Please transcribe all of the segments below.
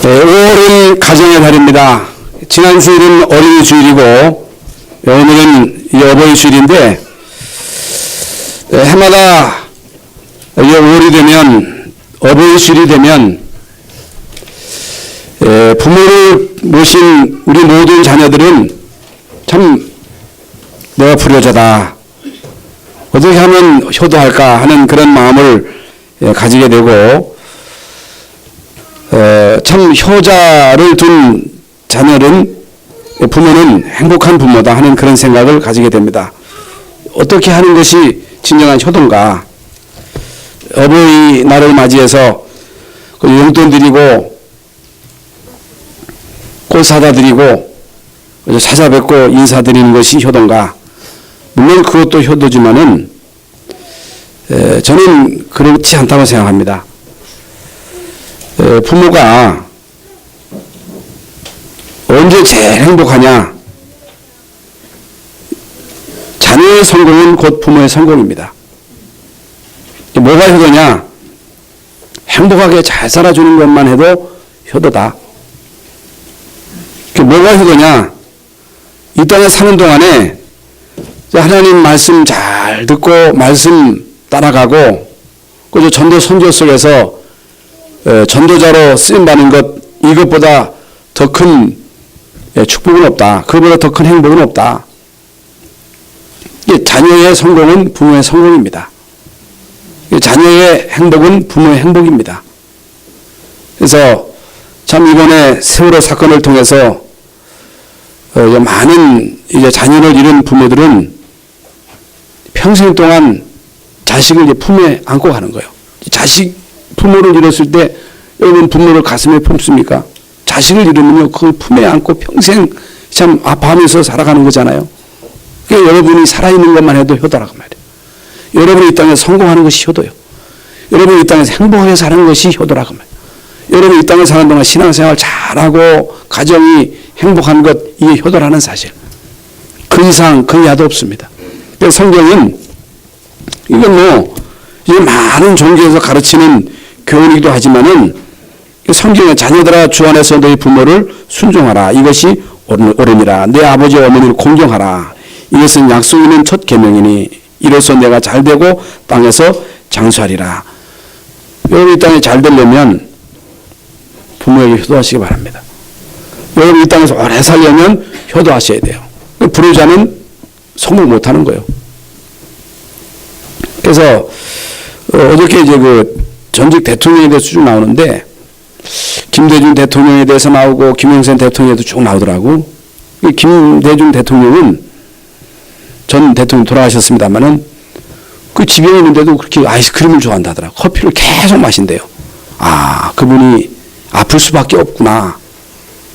5월은 가정의 달입니다. 지난 주일은 어린이 주일이고 오늘은 어버이 주일인데 해마다 5월이 되면 어버이 주일이 되면 부모를 모신 우리 모든 자녀들은 참 내가 불효자다, 어떻게 하면 효도할까 하는 그런 마음을 가지게 되고 참 효자를 둔 자녀는 부모는 행복한 부모다 하는 그런 생각을 가지게 됩니다. 어떻게 하는 것이 진정한 효도인가? 어버이날을 맞이해서 용돈 드리고 꽃 사다 드리고 찾아뵙고 인사드리는 것이 효도인가? 물론 그것도 효도지만은 저는 그렇지 않다고 생각합니다. 부모가 언제 제일 행복하냐? 자녀의 성공은 곧 부모의 성공입니다. 뭐가 효도냐? 행복하게 잘 살아주는 것만 해도 효도다. 뭐가 효도냐? 이 땅에 사는 동안에 하나님 말씀 잘 듣고 말씀 따라가고 그 전도 선교 속에서 전도자로 쓰임받는 것, 이것보다 더 큰 축복은 없다. 그보다 더 큰 행복은 없다. 자녀의 성공은 부모의 성공입니다. 자녀의 행복은 부모의 행복입니다. 그래서 참 이번에 세월호 사건을 통해서 많은 이제 자녀를 잃은 부모들은 평생 동안 자식을 이제 품에 안고 가는 거예요. 부모를 잃었을 때 여러분 부모를 가슴에 품습니까? 자식을 잃으면요, 그걸 품에 안고 평생 참 아파하면서 살아가는 거잖아요. 그러니까 여러분이 살아있는 것만 해도 효도라고 말이에요. 여러분이 이 땅에 성공하는 것이 효도예요. 여러분이 이 땅에서 행복하게 사는 것이 효도라고 말이에요. 여러분이 이 땅에 사는 동안 신앙생활 잘하고 가정이 행복한 것, 이게 효도라는 사실. 그 이상 그 이하도 없습니다. 그래서 성경은 이건 이게 많은 종교에서 가르치는 교훈이기도 하지만은 성경에 자녀들아 주 안에서 너희 부모를 순종하라. 이것이 옳으니라. 내 아버지와 어머니를 공경하라. 이것은 약속 있는 첫 계명이니 이로써 내가 잘되고 땅에서 장수하리라. 여러분 이 땅에 잘 되려면 부모에게 효도하시기 바랍니다. 여러분 이 땅에서 오래 살려면 효도하셔야 돼요. 불효자는 성공 못하는 거예요. 그래서 어저께 이제 그 전직 대통령에 대해서 쭉 나오는데 김대중 대통령에 대해서 나오고 김영삼 대통령에도 쭉 나오더라고. 김대중 대통령은 전 대통령 돌아가셨습니다만은 그 지병이 있는데도 그렇게 아이스크림을 좋아한다더라고. 커피를 계속 마신대요. 아, 그분이 아플 수밖에 없구나.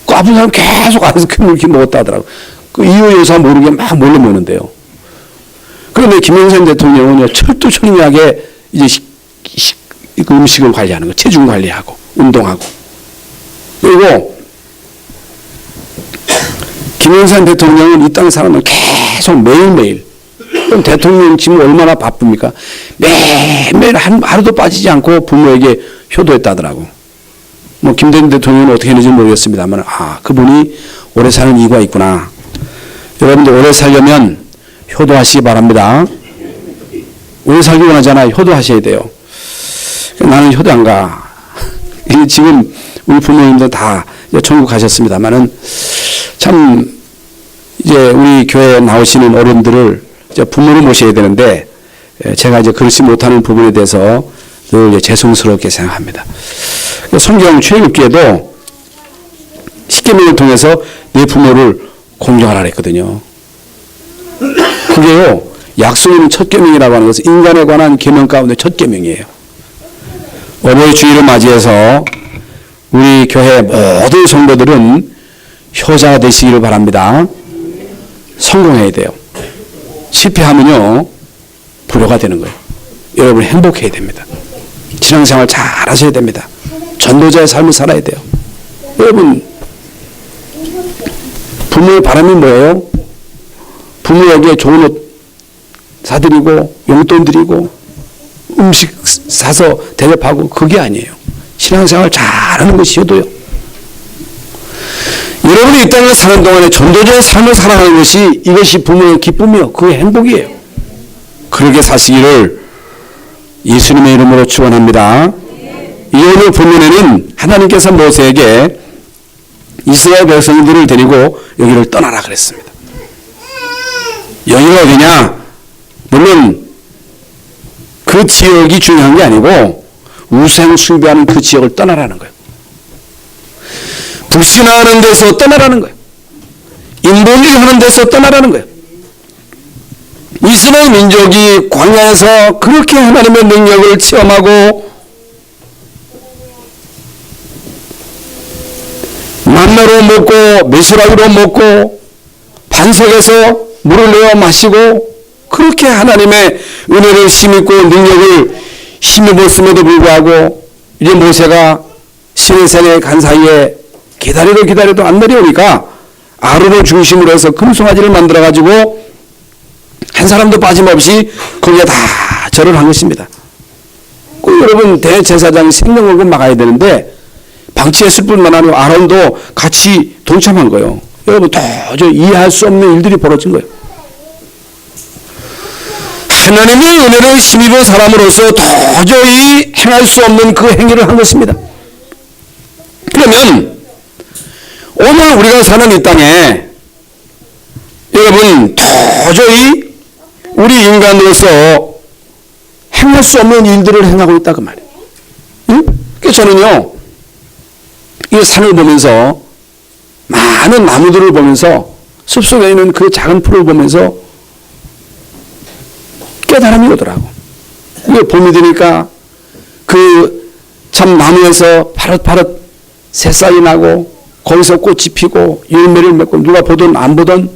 그 아픈 사람 계속 아이스크림을 이렇게 먹었다 하더라고. 그 이유 여사 모르게 막 몰래 먹는데요. 그런데 김영삼 대통령은 철두철미하게 이제 그 음식을 관리하는 거, 체중 관리하고, 운동하고. 그리고 김영삼 대통령은 이 땅 사람은 계속 매일매일, 그럼 대통령 지금 얼마나 바쁩니까? 매일매일 하루도 빠지지 않고 부모에게 효도했다더라고. 김대중 대통령은 어떻게 했는지 모르겠습니다만, 그분이 오래 사는 이유가 있구나. 여러분들 오래 살려면 효도하시기 바랍니다. 오래 살기 원하잖아요. 효도하셔야 돼요. 나는 효도 안 가. 지금 우리 부모님들 다 천국 가셨습니다만은 참 이제 우리 교회에 나오시는 어른들을 이제 부모를 모셔야 되는데 제가 이제 그렇지 못하는 부분에 대해서 늘 죄송스럽게 생각합니다. 성경 출애굽기에도 십계명을 통해서 내 부모를 공경하라 그랬거든요. 그게요, 약속 있는 첫 계명이라고 하는 것은 인간에 관한 계명 가운데 첫 계명이에요. 어버이 주일을 맞이해서 우리 교회 모든 성도들은 효자가 되시기를 바랍니다. 성공해야 돼요. 실패하면요, 불효가 되는 거예요. 여러분 행복해야 됩니다. 신앙생활 잘 하셔야 됩니다. 전도자의 삶을 살아야 돼요. 여러분, 부모의 바람이 뭐예요? 부모에게 좋은 옷 사드리고 용돈 드리고 음식 사서 대접하고, 그게 아니에요. 신앙생활 잘하는 것이 효도요. 여러분이 이 땅에 사는 동안에 전도자의 삶을 살아가는 것이 이것이 부모의 기쁨이요. 그게 행복이에요. 그렇게 사시기를 예수님의 이름으로 축원합니다. 이 오늘 본문에는 하나님께서 모세에게 이스라엘 백성들을 데리고 여기를 떠나라 그랬습니다. 여기가 어디냐? 물론 그 지역이 중요한 게 아니고 우상 숭배하는 그 지역을 떠나라는 거예요. 불신하는 데서 떠나라는 거예요. 인본주의 하는 데서 떠나라는 거예요. 이스라엘 민족이 광야에서 그렇게 하나님의 능력을 체험하고 만나로 먹고 메시라기로 먹고 반석에서 물을 내어 마시고 그렇게 하나님의 은혜를 힘입고 능력을 힘입었음에도 불구하고 이제 모세가 시내산에 간 사이에 기다려도 안 내려오니까 아론을 중심으로 해서 금송아지를 만들어 가지고 한 사람도 빠짐없이 거기에 다 절을 한 것입니다. 여러분 대제사장 생명을금 막아야 되는데 방치했을 뿐만 아니라 아론도 같이 동참한 거예요. 여러분 도저히 이해할 수 없는 일들이 벌어진 거예요. 하나님의 은혜를 힘입은 사람으로서 도저히 행할 수 없는 그 행위를 한 것입니다. 그러면 오늘 우리가 사는 이 땅에 여러분 도저히 우리 인간으로서 행할 수 없는 일들을 행하고 있다 그 말이에요. 응? 그래서 저는요 이 산을 보면서 많은 나무들을 보면서 숲속에 있는 그 작은 풀을 보면서 깨달음이 오더라고. 이게 봄이 되니까 그 참 나무에서 파릇파릇 새싹이 나고 거기서 꽃이 피고 열매를 맺고 누가 보든 안 보든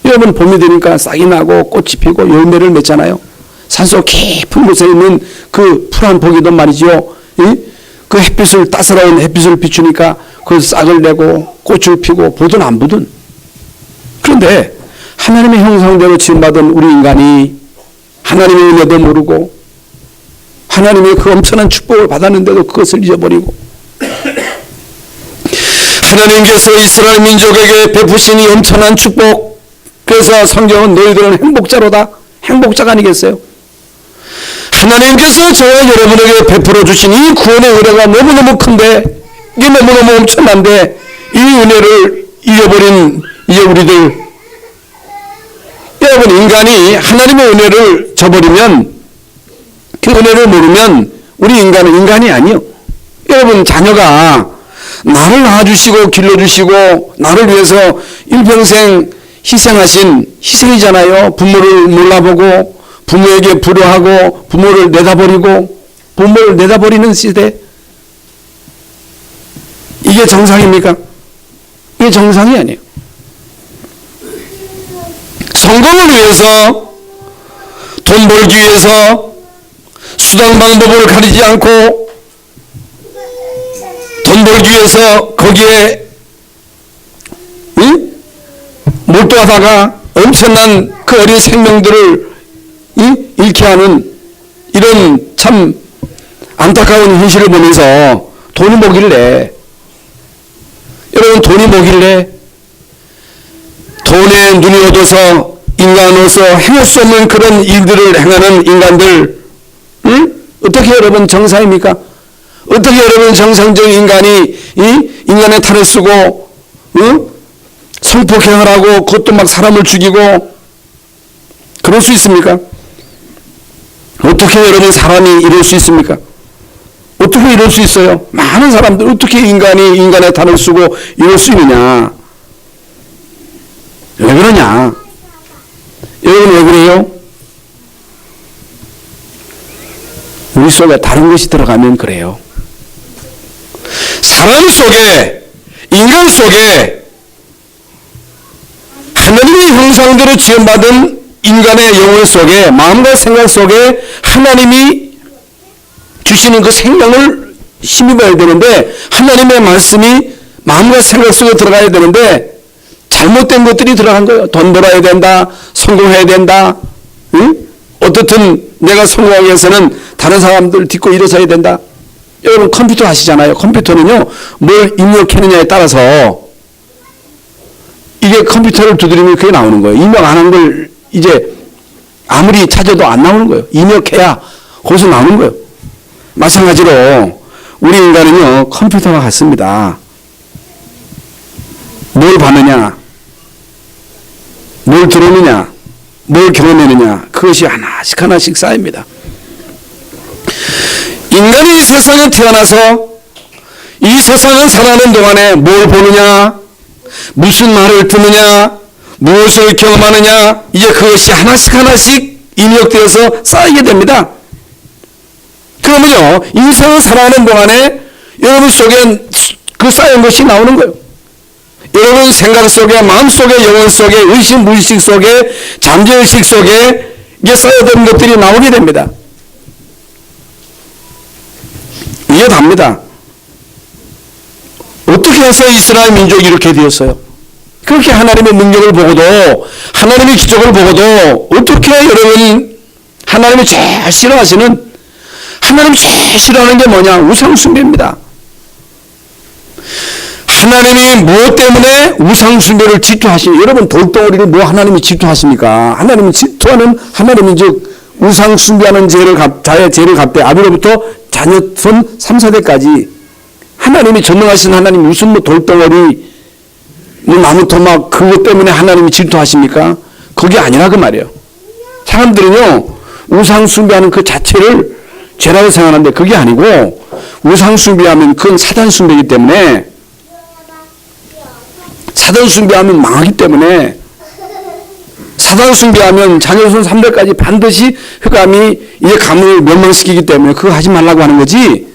여러분 봄이 되니까 싹이 나고 꽃이 피고 열매를 맺잖아요. 산속 깊은 곳에 있는 그 풀 한 포기도 말이죠. 그 햇빛을 따스러운 햇빛을 비추니까 그 싹을 내고 꽃을 피고 보든 안 보든. 그런데 하나님의 형상대로 지음받은 우리 인간이 하나님의 은혜도 모르고 하나님의 그 엄청난 축복을 받았는데도 그것을 잊어버리고 하나님께서 이스라엘 민족에게 베푸신 이 엄청난 축복, 그래서 성경은 너희들은 행복자로다, 행복자가 아니겠어요? 하나님께서 저와 여러분에게 베풀어 주신 이 구원의 은혜가 너무너무 큰데, 이게 너무너무 엄청난데 이 은혜를 잃어버린 이제 우리들, 여러분 인간이 하나님의 은혜를 저버리면, 그 은혜를 모르면 우리 인간은 인간이 아니요. 여러분 자녀가 나를 낳아주시고 길러주시고 나를 위해서 일평생 희생하신 희생이잖아요. 부모를 몰라보고 부모에게 불효하고 부모를 내다버리고 부모를 내다버리는 시대, 이게 정상입니까? 이게 정상이 아니에요. 성공을 위해서, 돈 벌기 위해서 수단 방법을 가리지 않고 돈 벌기 위해서 거기에 몰두하다가 엄청난 그 어린 생명들을 잃게 하는 이런 참 안타까운 현실을 보면서 돈이 뭐길래, 여러분 돈이 뭐길래 돈에 눈이 어두워서 인간으로서 행할 수 없는 그런 일들을 행하는 인간들, 어떻게 여러분 정상입니까? 어떻게 여러분 정상적인 인간이 인간의 탈을 쓰고 성폭행을 하고 그것도 막 사람을 죽이고 그럴 수 있습니까? 어떻게 여러분 사람이 이럴 수 있습니까? 어떻게 이럴 수 있어요? 많은 사람들 어떻게 인간이 인간의 탈을 쓰고 이럴 수 있느냐? 왜 그러냐? 여러분 왜 그래요? 우리 속에 다른 것이 들어가면 그래요. 사람 속에, 인간 속에 하나님의 형상대로 지음받은 인간의 영혼 속에, 마음과 생각 속에 하나님이 주시는 그 생명을 힘입어야 되는데, 하나님의 말씀이 마음과 생각 속에 들어가야 되는데 잘못된 것들이 들어간 거예요. 돈 벌어야 된다, 성공해야 된다, 어떻든 내가 성공하기 위해서는 다른 사람들 딛고 일어서야 된다. 여러분 컴퓨터 하시잖아요. 컴퓨터는요 뭘 입력했느냐에 따라서 이게 컴퓨터를 두드리면 그게 나오는 거예요. 입력 안 한 걸 이제 아무리 찾아도 안 나오는 거예요. 입력해야 거기서 나오는 거예요. 마찬가지로 우리 인간은요, 컴퓨터와 같습니다. 뭘 봤느냐, 뭘 들었느냐, 뭘 경험했느냐, 그것이 하나씩 하나씩 쌓입니다. 인간이 이 세상에 태어나서 이 세상을 살아가는 동안에 뭘 보느냐, 무슨 말을 듣느냐, 무엇을 경험하느냐, 이제 그것이 하나씩 하나씩 입력되어서 쌓이게 됩니다. 그러면요, 인생을 살아가는 동안에 여러분 속에 그 쌓인 것이 나오는 거예요. 여러분 생각 속에, 마음 속에, 영혼 속에, 의식, 무의식 속에, 잠재의식 속에 이게 쌓여든 것들이 나오게 됩니다. 이해 답니다. 어떻게 해서 이스라엘 민족이 이렇게 되었어요? 그렇게 하나님의 능력을 보고도, 하나님의 기적을 보고도, 어떻게 여러분 하나님이 제일 싫어하시는, 하나님이 제일 싫어하는 게 뭐냐? 우상숭배입니다. 하나님이 무엇 때문에 우상숭배를 질투하시니? 여러분 돌덩어리를 뭐 하나님이 질투하십니까? 하나님은 질투하는, 하나님은 즉 우상숭배하는 자의 죄를 갚되 아비로부터 자녀손 3, 4대까지 하나님이 전능하신 하나님 무슨 뭐 돌덩어리, 뭐 나무 토막 그것 때문에 하나님이 질투하십니까? 그게 아니라 그 말이에요. 사람들은요, 우상숭배하는 그 자체를 죄라고 생각하는데 그게 아니고, 우상숭배하면 그건 사단숭배이기 때문에, 사단숭배하면 망하기 때문에, 사단숭배하면 자녀손 3대까지 반드시 흑암이 이제 가문을 멸망시키기 때문에 그거 하지 말라고 하는 거지,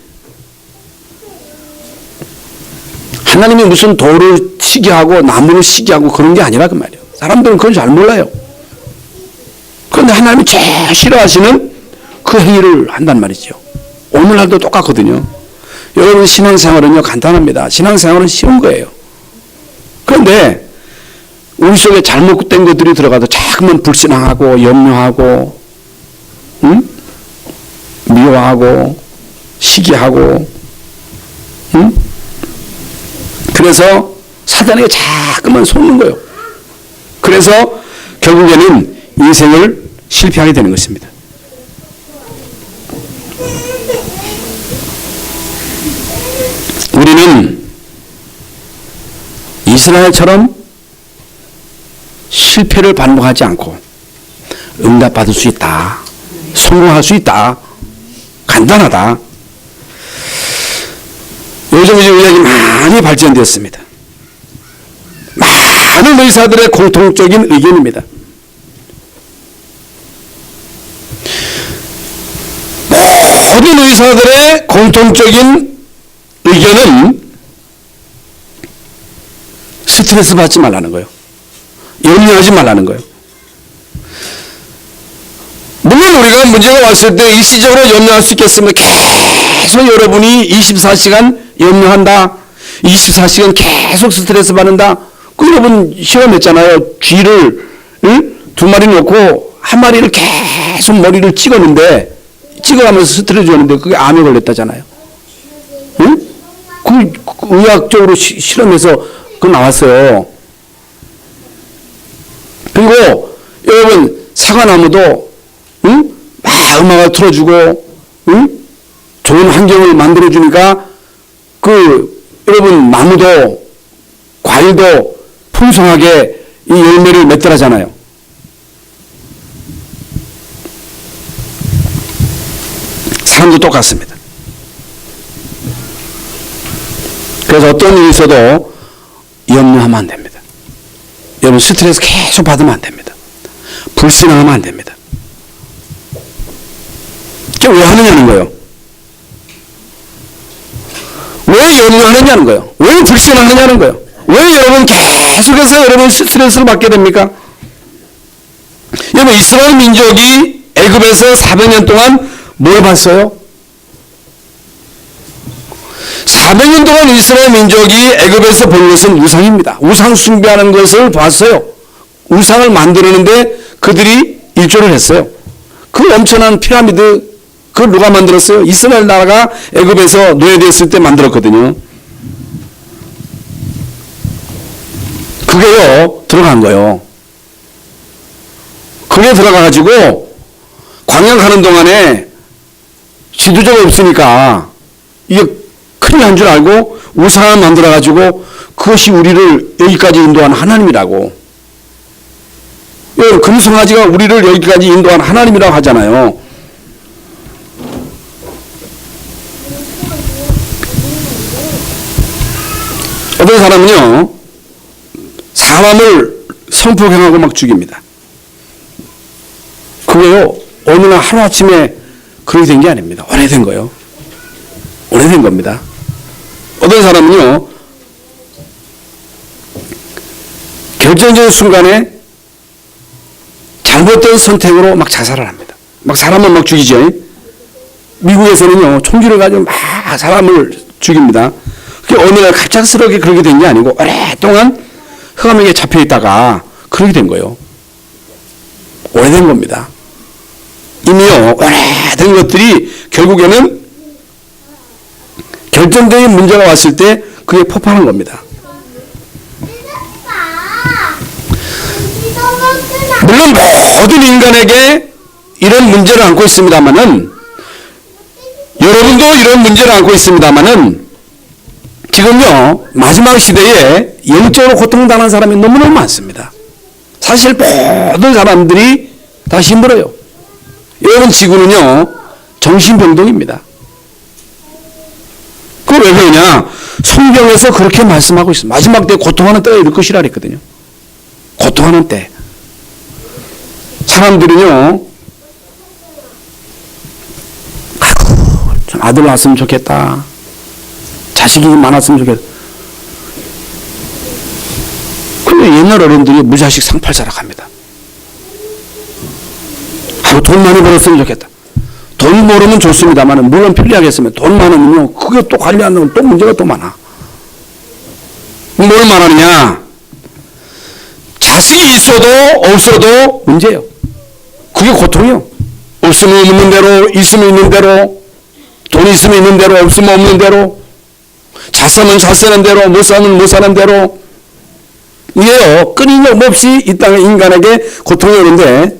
하나님이 무슨 돌을 시게 하고 나무를 시게 하고 그런 게 아니라 그 말이에요. 사람들은 그걸 잘 몰라요. 그런데 하나님이 제일 싫어하시는 그 행위를 한단 말이죠. 오늘날도 똑같거든요. 여러분 신앙생활은요, 간단합니다. 신앙생활은 쉬운 거예요. 그런데 우리 속에 잘못된 것들이 들어가도 자꾸만 불신앙하고 염려하고, 응? 미워하고 시기하고, 응? 그래서 사단에게 자꾸만 속는 거예요. 그래서 결국에는 인생을 실패하게 되는 것입니다. 우리는 이스라엘처럼 실패를 반복하지 않고 응답받을 수 있다, 성공할 수 있다, 간단하다. 요즘 의학이 많이 발전되었습니다. 많은 의사들의 공통적인 의견입니다. 모든 의사들의 공통적인 의견은 스트레스 받지 말라는 거예요. 염려하지 말라는 거예요. 물론 우리가 문제가 왔을 때 일시적으로 염려할 수 있겠습니다. 계속 여러분이 24시간 염려한다, 24시간 계속 스트레스 받는다. 그 여러분 실험했잖아요. 쥐를 2마리 놓고 1마리를 계속 머리를 찍었는데, 찍어가면서 스트레스 줬는데 그게 암에 걸렸다잖아요. 응? 그 의학적으로 실험해서 그 나왔어요. 그리고 여러분 사과나무도 응? 막 음악을 틀어주고, 응? 좋은 환경을 만들어주니까 그 여러분 나무도 과일도 풍성하게 이 열매를 맺더라잖아요. 사람도 똑같습니다. 그래서 어떤 일이 있어도 염려하면 안 됩니다. 여러분 스트레스 계속 받으면 안 됩니다. 불신앙하면 안 됩니다. 그게 왜 하느냐는 거예요. 왜 염려하느냐는 거예요. 왜 불신하느냐는 거예요. 왜 여러분 계속해서 여러분 스트레스를 받게 됩니까? 여러분 이스라엘 민족이 애굽에서 400년 동안 뭘 봤어요? 400년 동안 이스라엘 민족이 애굽에서 본 것은 우상입니다. 우상 숭배하는 것을 봤어요. 우상을 만드는데 그들이 일조를 했어요. 그 엄청난 피라미드, 그걸 누가 만들었어요? 이스라엘 나라가 애굽에서 노예됐을 때 만들었거든요. 그게요, 들어간 거예요. 그게 들어가가지고 광야 가는 동안에 지도자가 없으니까 이게 큰일 난 줄 알고 우상을 만들어가지고 그것이 우리를 여기까지 인도한 하나님이라고. 금송아지가 우리를 여기까지 인도한 하나님이라고 하잖아요. 어떤 사람은요, 사람을 성폭행하고 막 죽입니다. 그거요, 어느 날 하루아침에 그렇게 된 게 아닙니다. 오래된 거예요. 오래된 겁니다. 어떤 사람은요, 결정적인 순간에 잘못된 선택으로 막 자살을 합니다. 막 사람을 막 죽이죠. 미국에서는요, 총기를 가지고 막 사람을 죽입니다. 그게 어느 날 갑작스럽게 그렇게 된 게 아니고 오랫동안 흑암에게 잡혀 있다가 그렇게 된 거예요. 오래된 겁니다. 이미요, 오래된 것들이 결국에는 결정적인 문제가 왔을 때 그게 폭발한 겁니다. 물론 모든 인간에게 이런 문제를 안고 있습니다만은, 여러분도 이런 문제를 안고 있습니다만은, 지금요, 마지막 시대에 영적으로 고통당하는 사람이 너무너무 많습니다. 사실 모든 사람들이 다 힘들어요. 여러분, 지구는요, 정신병동입니다. 그걸 왜 그러냐? 성경에서 그렇게 말씀하고 있습니다. 마지막 때 고통하는 때가 이럴 것이라 그랬거든요. 고통하는 때. 사람들은요, 아이고, 좀 아들 낳았으면 좋겠다. 자식이 많았으면 좋겠다. 근데 옛날 어른들이 무자식 상팔자락 합니다. 아이고, 돈 많이 벌었으면 좋겠다. 돈 벌으면 좋습니다만, 물론 편리하겠으면 돈 많으면요, 그게 또 관리 안 되면 또 문제가 또 많아. 뭘 말하느냐? 자식이 있어도 없어도 문제예요. 그게 고통이요. 없으면 없는 대로, 있으면 있는 대로, 돈이 있으면 있는 대로, 없으면 없는 대로, 잘 사면 잘 사는 대로, 못 사면 못 사는 대로. 이게요, 끊임없이 이 땅의 인간에게 고통이 오는데,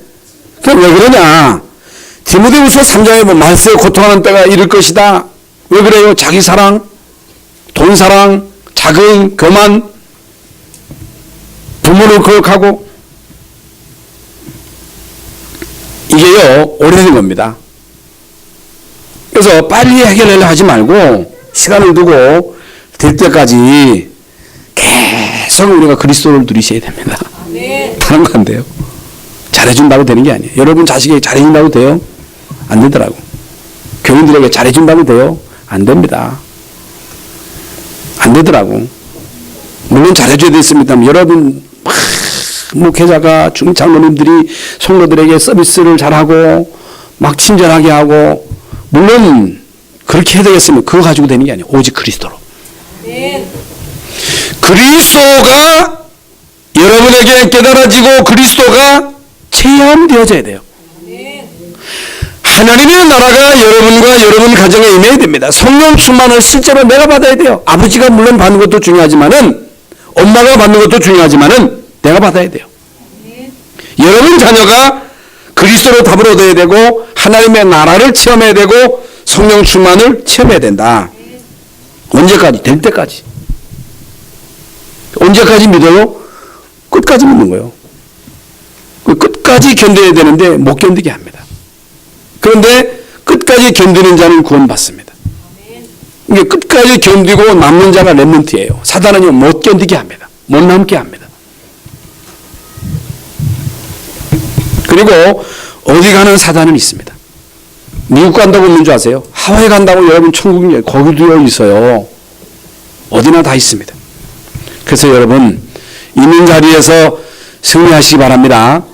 그게 왜 그러냐? 디모데후서 3장에 보면 말세에 고통하는 때가 이를 것이다. 왜 그래요? 자기 사랑, 돈 사랑, 자금, 교만, 부모를 거역하고. 이게요, 오래된 겁니다. 그래서 빨리 해결하려 하지 말고 시간을 두고 될 때까지 계속 우리가 그리스도를 누리셔야 됩니다. 네. 다른 거 안 돼요. 잘해준다고 되는 게 아니에요. 여러분 자식에게 잘해준다고 돼요? 안 되더라고. 교인들에게 잘해준다고 돼요? 안 됩니다. 안 되더라고. 물론 잘해줘야 됐습니다만, 여러분 목회자가 중장로님들이 성도들에게 서비스를 잘하고 막 친절하게 하고, 물론 그렇게 해야 되겠으면 그거 가지고 되는 게 아니에요. 오직 그리스도로. 네. 그리스도가 여러분에게 깨달아지고 그리스도가 체험되어져야 돼요. 네. 하나님의 나라가 여러분과 여러분 가정에 임해야 됩니다. 성령 충만을 실제로 내가 받아야 돼요. 아버지가 물론 받는 것도 중요하지만은, 엄마가 받는 것도 중요하지만은 내가 받아야 돼요. 네. 여러분 자녀가 그리스도로 답을 얻어야 되고 하나님의 나라를 체험해야 되고 성령 충만을 체험해야 된다. 네. 언제까지? 될 때까지. 언제까지 믿어요? 끝까지 믿는 거예요. 끝까지 견뎌야 되는데 못 견디게 합니다. 그런데 끝까지 견디는 자는 구원받습니다. 이게 끝까지 견디고 남는 자가 렘넌트예요. 사단은요, 못 견디게 합니다. 못 남게 합니다. 그리고 어디 가는 사단은 있습니다. 미국 간다고 있는 줄 아세요? 하와이 간다고 여러분 천국이 거기도 있어요. 어디나 다 있습니다. 그래서 여러분 있는 자리에서 승리하시기 바랍니다.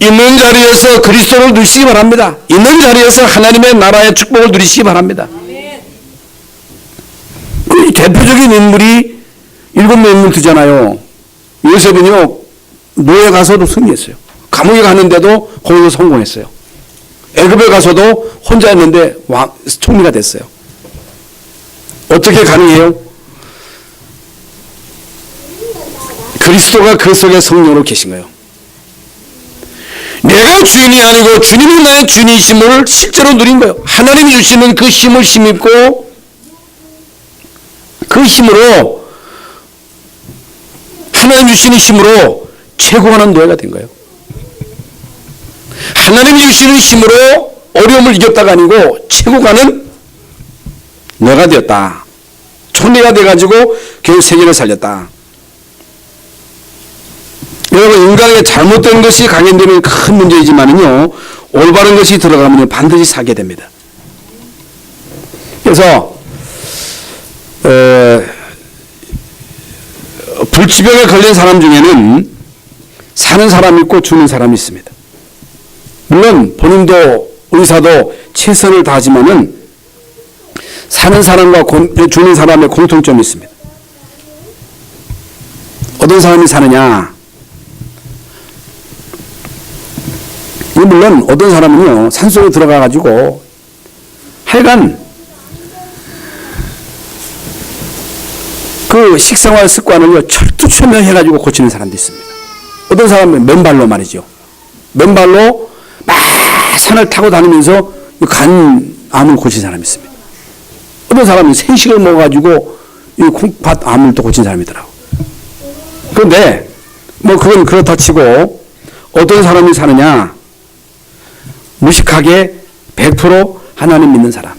있는 자리에서 그리스도를 누리시기 바랍니다. 있는 자리에서 하나님의 나라의 축복을 누리시기 바랍니다. 그 대표적인 인물이 7명 인물이잖아요. 요셉은요, 노예 가서도 승리했어요. 감옥에 갔는데도 거기서 성공했어요. 애굽에 가서도 혼자였는데 총리가 됐어요. 어떻게 가능해요? 그리스도가 그 속에 성령으로 계신 거예요. 내가 주인이 아니고 주님이 나의 주인이심을 실제로 누린 거예요. 하나님이 주시는 그 힘을 힘입고 그 힘으로 하나님 주시는 힘으로 최고하는 노예가 된 거예요. 하나님이 주시는 힘으로 어려움을 이겼다가 아니고 최고가는 노예가 되었다. 촌내가 돼가지고 결국 세계를 살렸다. 여러분, 인간에게 잘못된 것이 강행되면 큰 문제이지만은요, 올바른 것이 들어가면 반드시 사게 됩니다. 그래서 불치병에 걸린 사람 중에는 사는 사람이 있고 죽는 사람이 있습니다. 물론 본인도 의사도 최선을 다하지만은 사는 사람과 죽는 사람의 공통점이 있습니다. 어떤 사람이 사느냐? 물론 어떤 사람은요, 산속에 들어가가지고 하여간 그 식생활 습관을 철두철미해가지고 고치는 사람도 있습니다. 어떤 사람은 맨발로 말이죠. 맨발로 막 산을 타고 다니면서 간암을 고친 사람이 있습니다. 어떤 사람은 생식을 먹어가지고 이 콩팥 암을 또 고친 사람이 있더라고. 그런데 뭐 그건 그렇다 치고 어떤 사람이 사느냐? 무식하게 100% 하나님 믿는 사람.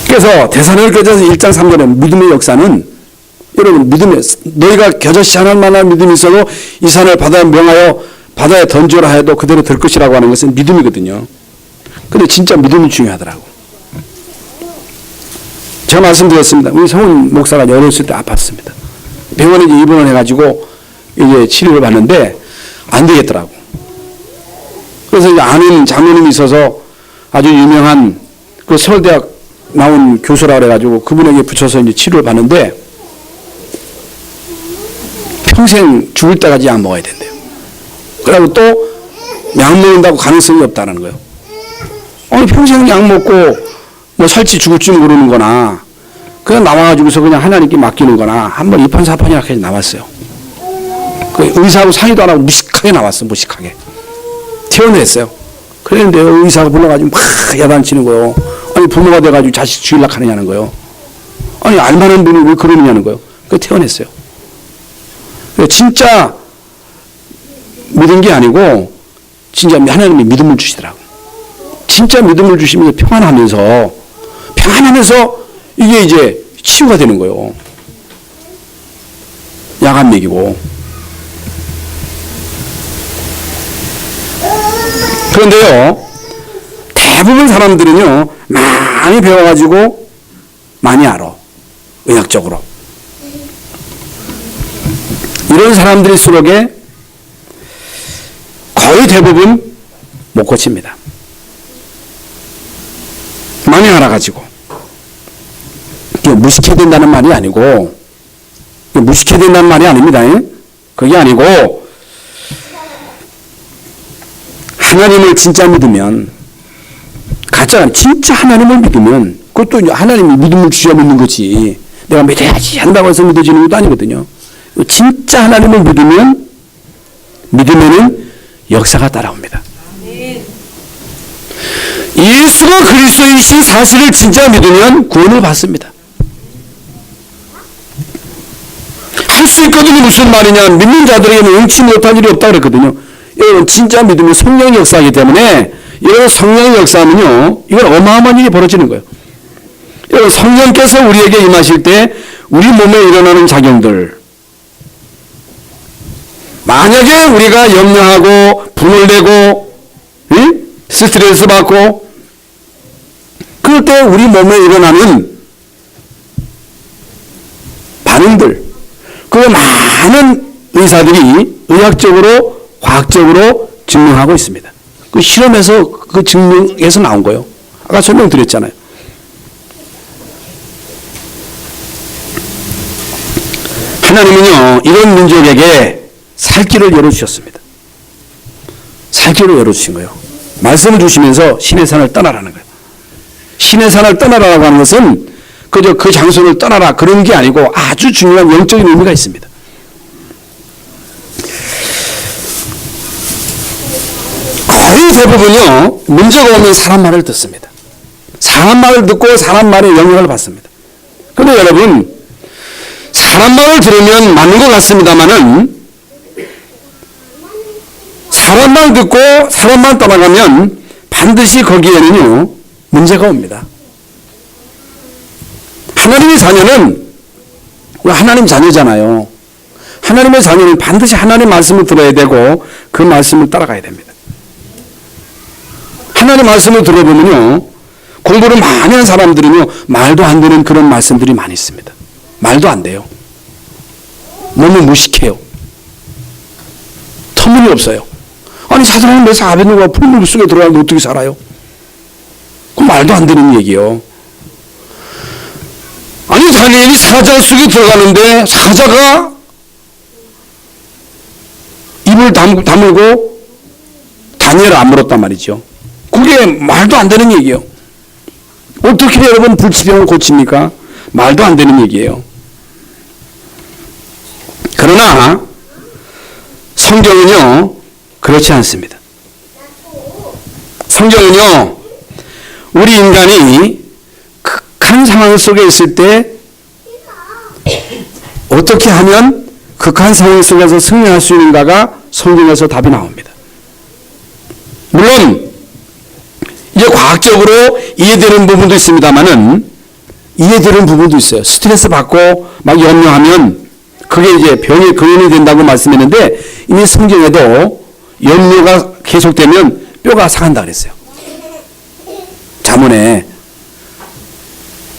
그래서 데살로니가서 1장 3절에 믿음의 역사는, 여러분, 너희가 겨자씨 하나만한 믿음이 있어도 이 산을 바다에 명하여 바다에 던지라 해도 그대로 될 것이라고 하는 것은 믿음이거든요. 근데 진짜 믿음이 중요하더라고. 제가 말씀드렸습니다. 우리 성훈 목사가 어렸을 때 아팠습니다. 병원에 입원을 해가지고 이제 치료를 받는데 안 되겠더라고. 그래서 이제 아는 장로님이 있어서 아주 유명한 그 서울대학 나온 교수라 그래가지고 그분에게 붙여서 이제 치료를 받는데 평생 죽을 때까지 약 먹어야 된대요. 그리고 또 약 먹는다고 가능성이 없다는 거예요. 아니, 평생 약 먹고 뭐 살지 죽을지 모르는 거나 그냥 나와가지고서 그냥 하나님께 맡기는 거나 한번 이판사판이라 해서 나왔어요. 그 의사하고 상의도 안 하고 무식하게 나왔어. 무식하게 튀어냈어요. 그랬는데 의사가 불러가지고 막 야단치는 거예요. 아니, 부모가 돼가지고 자식 죽이려고 하느냐는 거예요. 아니, 알만한 분이 왜 그러느냐는 거예요. 그 태어냈어요. 진짜 믿은 게 아니고 진짜 하나님이 믿음을 주시더라고. 진짜 믿음을 주시면서 평안하면서 이게 이제 치유가 되는 거예요. 약 안 먹이고. 그런데요, 대부분 사람들은요, 많이 배워가지고 많이 알아. 의학적으로. 이런 사람들일수록에 거의 대부분 못 고칩니다. 많이 알아가지고. 무식해야 된다는 말이 아니고, 무식해야 된다는 말이 아닙니다. 그게 아니고, 하나님을 진짜 믿으면, 가짜, 진짜 하나님을 믿으면, 그것도 하나님이 믿음을 주셔야 믿는 거지. 내가 믿어야지 한다고 해서 믿어지는 것도 아니거든요. 진짜 하나님을 믿으면은 역사가 따라옵니다. 예수가 그리스도이신 사실을 진짜 믿으면 구원을 받습니다. 할 수 있거든요. 무슨 말이냐? 믿는 자들에게는 용치 못할 일이 없다고 그랬거든요. 여러분, 진짜 믿으면 성령의 역사이기 때문에, 여러분, 성령의 역사하면요, 이건 어마어마한 일이 벌어지는 거예요. 여러분, 성령께서 우리에게 임하실 때 우리 몸에 일어나는 작용들, 만약에 우리가 염려하고 분을 내고 스트레스 받고 그럴 때 우리 몸에 일어나는 반응들, 그 많은 의사들이 의학적으로 과학적으로 증명하고 있습니다. 그 실험에서 그 증명에서 나온 거예요. 아까 설명드렸잖아요. 하나님은요, 이런 민족에게 살 길을 열어주셨습니다. 살 길을 열어주신 거예요. 말씀을 주시면서 신의 산을 떠나라는 거예요. 신의 산을 떠나라고 하는 것은 그저 그 장소를 떠나라 그런 게 아니고 아주 중요한 영적인 의미가 있습니다. 거의 대부분요 문제가 오면 사람 말을 듣습니다. 사람 말을 듣고 사람 말에 영향을 받습니다. 그런데 여러분 사람 말을 들으면 맞는 것 같습니다만은 사람 말 듣고 사람 말 떠나가면 반드시 거기에는요 문제가 옵니다. 하나님의 자녀는 하나님 자녀잖아요. 하나님의 자녀는 반드시 하나님의 말씀을 들어야 되고 그 말씀을 따라가야 됩니다. 하나님의 말씀을 들어보면요 공부를 많이 한 사람들은요 말도 안 되는 그런 말씀들이 많이 있습니다. 말도 안 돼요. 너무 무식해요. 터무니없어요. 아니 사자는 왜 400년간 풀물 속에 들어가는데 어떻게 살아요? 그 말도 안 되는 얘기예요. 아니 다니엘이 사자 속에 들어가는데 사자가 입을 다물고 다니엘을 안 물었단 말이죠. 그게 말도 안 되는 얘기예요. 어떻게 여러분 불치병을 고칩니까? 말도 안 되는 얘기예요. 그러나 성경은요 그렇지 않습니다. 성경은요 우리 인간이 극한 상황 속에 있을 때 어떻게 하면 극한 상황 속에서 승리할 수 있는가가 성경에서 답이 나옵니다. 물론 이제 과학적으로 이해되는 부분도 있습니다만은 이해되는 부분도 있어요. 스트레스 받고 막 염려하면 그게 이제 병의 근원이 된다고 말씀했는데 이미 성경에도 염려가 계속되면 뼈가 상한다 그랬어요. 잠언에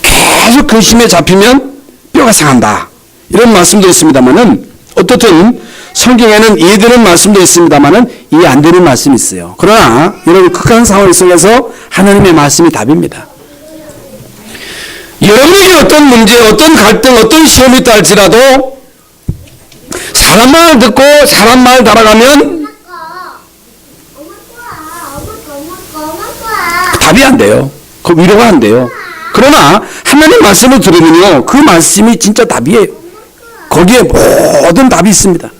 계속 근심에 잡히면 뼈가 상한다 이런 말씀도 있습니다만은 어떻든 성경에는 이해되는 말씀도 있습니다만은 이해 안 되는 말씀이 있어요. 그러나 여러분 극한 상황 속에서 하나님의 말씀이 답입니다. 여러분에게 어떤 문제, 어떤 갈등, 어떤 시험이 있다 할지라도 사람 말 듣고 사람 말 따라가면 답이 안 돼요. 그 위로가 안 돼요. 그러나 하나님 말씀을 들으면요 그 말씀이 진짜 답이에요. 거기에 모든 답이 있습니다.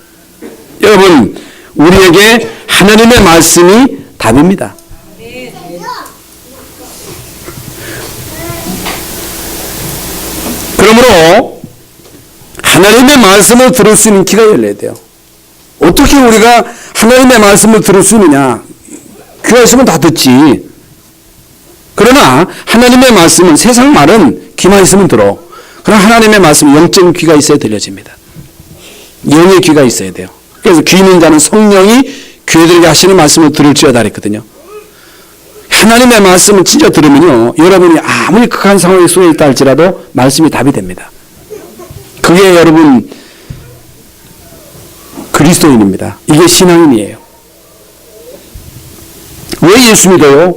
여러분 우리에게 하나님의 말씀이 답입니다. 그러므로 하나님의 말씀을 들을 수 있는 귀가 열려야 돼요. 어떻게 우리가 하나님의 말씀을 들을 수 있느냐? 귀가 있으면 다 듣지. 그러나 하나님의 말씀은 세상 말은 귀만 있으면 들어. 그러나 하나님의 말씀은 영적인 귀가 있어야 들려집니다. 영의 귀가 있어야 돼요. 그래서 귀 있는 자는 성령이 귀에들에게 하시는 말씀을 들을지어다 그랬거든요. 하나님의 말씀을 진짜 들으면요 여러분이 아무리 극한 상황에 쏘여 있다 할지라도 말씀이 답이 됩니다. 그게 여러분 그리스도인입니다. 이게 신앙인이에요. 왜 예수 믿어요?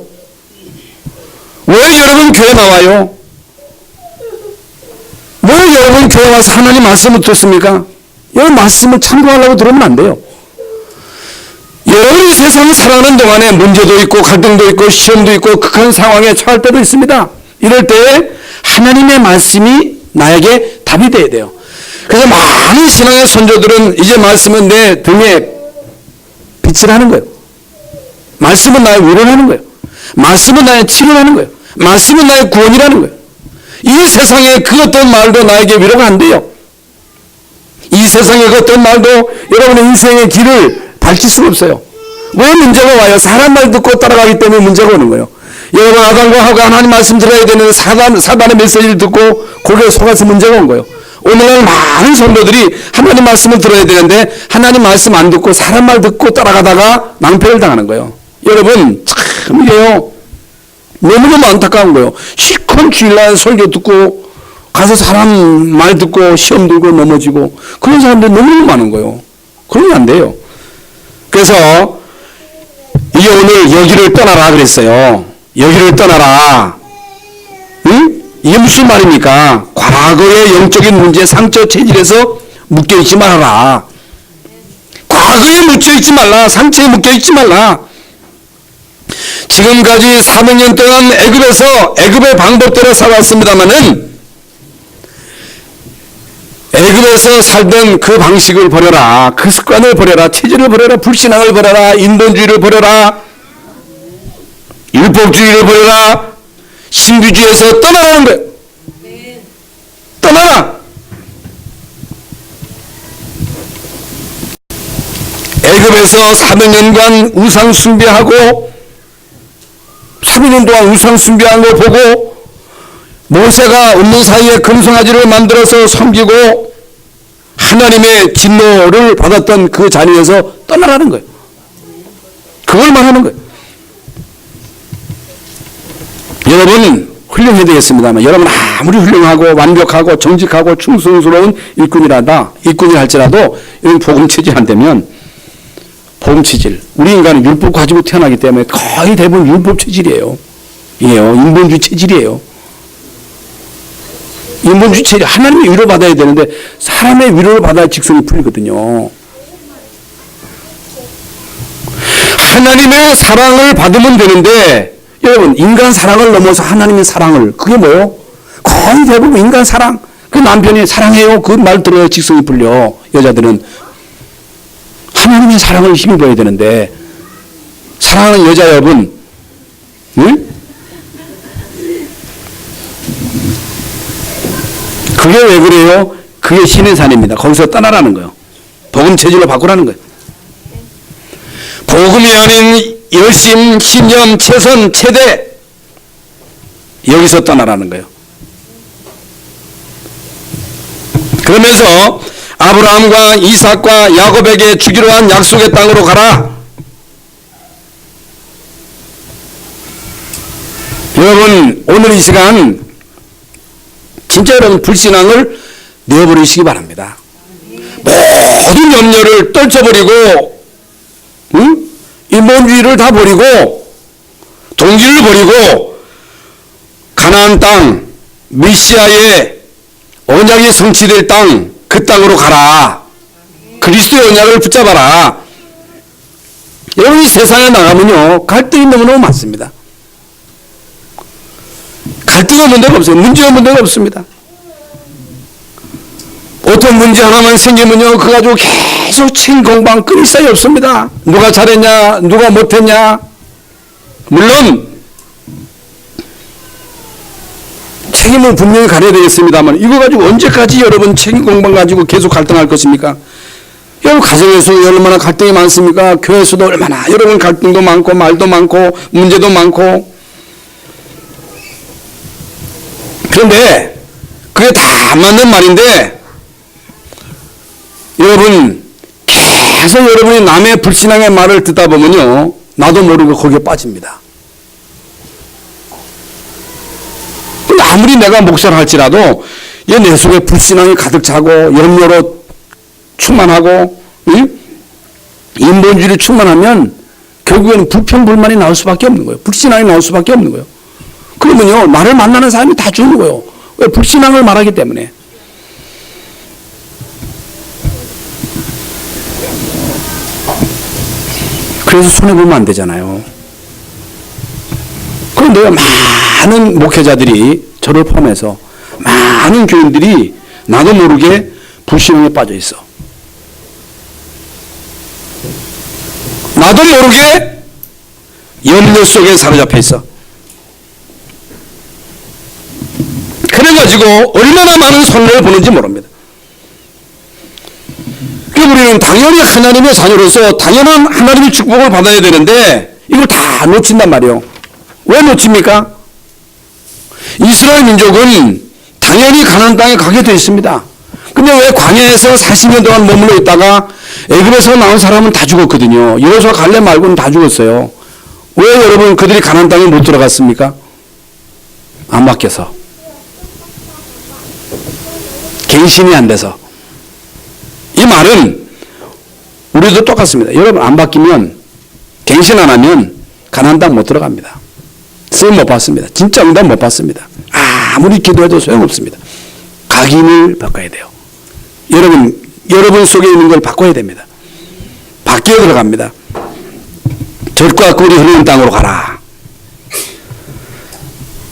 왜 여러분 교회 나와요? 왜 여러분 교회 와서 하나님 말씀을 듣습니까? 여러분 말씀을 참고하려고 들으면 안 돼요. 여러분이 세상을 살아가는 동안에 문제도 있고 갈등도 있고 시험도 있고 극한 상황에 처할 때도 있습니다. 이럴 때 하나님의 말씀이 나에게 답이 돼야 돼요. 그래서 많은 신앙의 선조들은 이제 말씀은 내 등에 빛을 하는 거예요. 말씀은 나의 위로를 하는 거예요. 말씀은 나의 치료를 하는 거예요. 말씀은 나의 구원이라는 거예요. 이 세상에 그 어떤 말도 나에게 위로가 안 돼요. 이 세상에 그 어떤 말도 여러분의 인생의 길을 밝힐 수가 없어요. 왜 문제가 와요? 사람 말 듣고 따라가기 때문에 문제가 오는 거예요. 여러분 아담과 하와가 하나님 말씀 들어야 되는데 사단의 메시지를 듣고 거기에 속아서 문제가 온 거예요. 오늘날 많은 성도들이 하나님 말씀을 들어야 되는데 하나님 말씀 안 듣고 사람 말 듣고 따라가다가 낭패를 당하는 거예요. 여러분 참 이래요. 너무너무 안타까운 거예요. 실컷 주일날 설교 듣고 가서 사람 말 듣고 시험 들고 넘어지고 그런 사람들이 너무너무 많은 거예요. 그러면 안 돼요. 그래서 이게 오늘 여기를 떠나라 그랬어요. 여기를 떠나라. 응? 이게 무슨 말입니까? 과거의 영적인 문제, 상처, 체질에서 묶여있지 말아라. 과거에 묻혀있지 말라. 상처에 묶여있지 말라. 지금까지 400년 동안 애굽에서 애굽의 방법대로 살았습니다마는 애굽에서 살던 그 방식을 버려라. 그 습관을 버려라. 체질을 버려라. 불신앙을 버려라. 인본주의를 버려라. 율법주의를 버려라. 신비주의에서 떠나라는 거예요. 떠나라. 애굽에서 400년간 우상 숭배하고 3년 동안 우상 숭배한 거 보고 모세가 없는 사이에 금송아지를 만들어서 섬기고 하나님의 진노를 받았던 그 자리에서 떠나라는 거예요. 그걸 말하는 거예요. 여러분 훌륭해야 되겠습니다만 여러분 아무리 훌륭하고 완벽하고 정직하고 충성스러운 일꾼이라 할지라도 이런 복음 체질 안 되면 복음 체질, 우리 인간은 율법 가지고 태어나기 때문에 거의 대부분 율법 체질이에요. 인본주의 체질이에요. 인본주의 체질, 하나님의 위로 받아야 되는데 사람의 위로를 받아야 직성이 풀리거든요. 하나님의 사랑을 받으면 되는데 여러분 인간 사랑을 넘어서 하나님의 사랑을, 그게 뭐예요? 거의 대부분 인간 사랑, 그 남편이 사랑해요 그 말 들어야 직성이 풀려. 여자들은 하나님의 사랑을 힘입어야 되는데 사랑하는 여자 여러분, 응? 그게 왜 그래요? 그게 신의 산입니다. 거기서 떠나라는 거예요. 복음 체질로 바꾸라는 거예요. 복음이 아닌 열심, 신념, 최선, 최대, 여기서 떠나라는 거예요. 그러면서 아브라함과 이삭과 야곱에게 주기로 한 약속의 땅으로 가라. 여러분 오늘 이 시간 진짜 여러분 불신앙을 내어버리시기 바랍니다. 모든 염려를 떨쳐버리고, 응? 인본주의를 다 버리고 동지를 버리고 가나안 땅, 메시아의 언약이 성취될 땅, 그 땅으로 가라. 그리스도의 언약을 붙잡아라. 여러분 이 세상에 나가면요 갈등이 너무너무 많습니다. 갈등 없는 데가 없어요. 문제 없는 데가 없습니다. 어떤 문제 하나만 생기면요 그거 가지고 계속 친공방 끊일 사이 없습니다. 누가 잘했냐 누가 못했냐. 물론 책임을 분명히 가려야 되겠습니다만 이거 가지고 언제까지 여러분 책임 공방 가지고 계속 갈등할 것입니까? 여러분 가정에서 얼마나 갈등이 많습니까? 교회에서도 얼마나 여러분 갈등도 많고 말도 많고 문제도 많고. 그런데 그게 다 안 맞는 말인데 여러분 계속 여러분이 남의 불신앙의 말을 듣다 보면요 나도 모르고 거기에 빠집니다. 아무리 내가 목사를 할지라도 내 속에 불신앙이 가득 차고 염려로 충만하고, 응? 인본주의로 충만하면 결국에는 불평불만이 나올 수밖에 없는 거예요. 불신앙이 나올 수밖에 없는 거예요. 그러면요 나를 만나는 사람이 다 죽는 거예요. 왜? 불신앙을 말하기 때문에. 그래서 손해보면 안 되잖아요. 그런데 많은 목회자들이 저를 포함해서 많은 교인들이 나도 모르게 불신앙에 빠져 있어. 나도 모르게 염려 속에 사로잡혀 있어. 그래가지고 얼마나 많은 손해를 보는지 모릅니다. 우리는 당연히 하나님의 자녀로서 당연한 하나님의 축복을 받아야 되는데 이걸 다 놓친단 말이에요. 왜 놓칩니까? 이스라엘 민족은 당연히 가나안 땅에 가게 되어 있습니다. 근데 왜 광야에서 40년 동안 머물러 있다가 애굽에서 나온 사람은 다 죽었거든요. 여호수아 갈렙 말고는 다 죽었어요. 왜 여러분 그들이 가나안 땅에 못 들어갔습니까? 안 바뀌어서. 갱신이 안 돼서. 이 말은 우리도 똑같습니다. 여러분 안 바뀌면 갱신 안 하면 가나안 땅 못 들어갑니다. 쓰임 못 받습니다. 진짜 응답 못 받습니다. 아무리 기도해도 소용없습니다. 각인을 바꿔야 돼요. 여러분 속에 있는 걸 바꿔야 됩니다. 바뀌어 들어갑니다. 젖과 꿀이 흐르는 땅으로 가라.